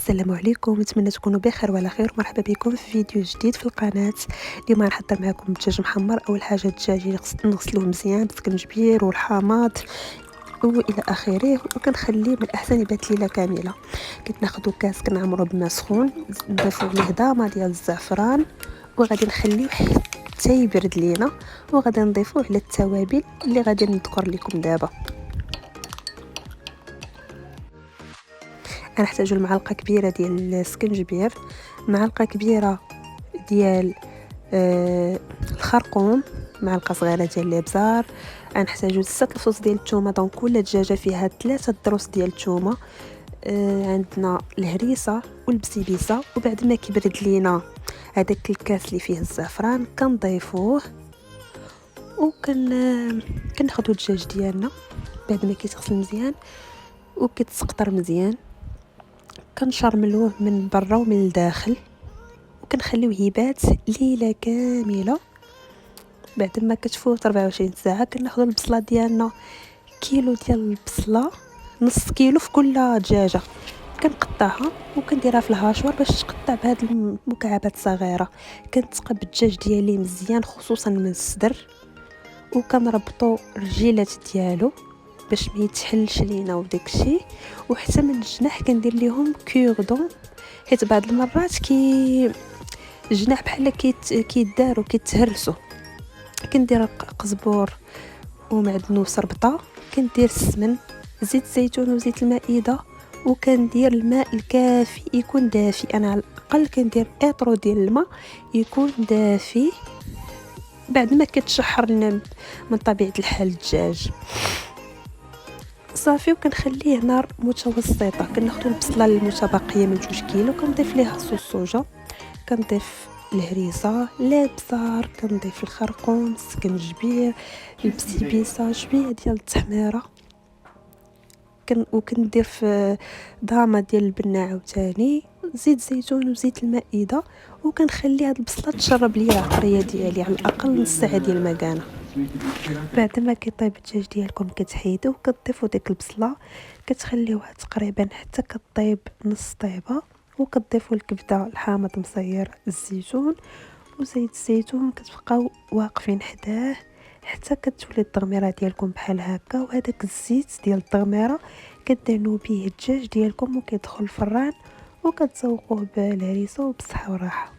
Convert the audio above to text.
السلام عليكم، نتمنى تكونوا بخير وعلى خير. مرحبا بكم في فيديو جديد في القناه. اليوم غنحضر معكم الدجاج محمر. اول حاجه الدجاج نغسلوه مزيان بالسكنجبير والحامض والى اخره، وكنخليه من الاحسن يبات ليله كامله. كناخذوا كاس كنعمرو بماء سخون، نضيفوا عليه ضامه ديال الزعفران وغادي نخليه حتى يبرد لينا، وغادي نضيفوه على التوابل اللي غادي نذكر لكم دابا. غنحتاجو المعلقه كبيره ديال السكنجبير، معلقه كبيره ديال الخرقوم، معلقه صغيره ديال الابزار. غنحتاجو 6 الفصوص ديال الثومه، دونك كل دجاجه فيها 3 دروس ديال الثومه. عندنا الهريسه والبسيبيسه. وبعد ما كيبرد لينا هذاك الكاس اللي فيه الزعفران كنضيفوه كناخذوا الدجاج ديالنا بعد ما كيتغسل مزيان وكيتسقطر مزيان، كنشرملوه من برا ومن الداخل وكنخليوه يبات ليله كامله. بعد ما كتفوت 24 ساعه كناخذوا البصله ديالنا، كيلو ديال البصله، نص كيلو في كل دجاجه. كنقطعها وكنديرها في الهاشور باش تقطع بهاد المكعبات صغيره. كنتقب الدجاج ديالي مزيان خصوصا من الصدر، وكنربطوا الرجيلات ديالو باش ما يتحلش لينا وداكشي. وحتى من الجناح كندير ليهم كوردون، حيت بعض المرات الجناح بحال كيداروا كيتهرسوا. كندير قزبور ومعدنوس ربطه، كندير السمن، زيت الزيتون وزيت المائده، وكندير الماء الكافي يكون دافي. انا على الاقل كندير اطرو ديال الماء يكون دافي بعد ما كتشحر لنا من طبيعه الحال الدجاج صافي. وكنخليه نار متوسطه. كناخذوا البصله المتبقيه من 2 كيلو، كنضيف ليها صوص صوجه، كنضيف الهريسه، الابزار، كنضيف الخرقوم، السكنجبير، البسيبيسه، شويه ديال التحميره، وكندير في ضامه ديال البنه عاوتاني، زيت زيتون وزيت المائده. وكنخلي هاد البصله تشرب ليا العطريه ديالي على الاقل نص ساعه ديال المكانه. بعد ما كيطيب الدجاج ديالكم كتحيدوه، كتضيفوا ديك البصله كتخليوها تقريبا حتى كطيب نص طيبه، وكتضيفوا الكبده، الحامض مصير، الزيتون وزيت الزيتون. كتبقاو واقفين حداه حتى كتولي التغميره ديالكم بحال هكا، وهذاك الزيت ديال التغميره كدهنوا به الدجاج ديالكم وكيدخل الفران، وكتذوقوه بالهريسه وبصحه وراحه.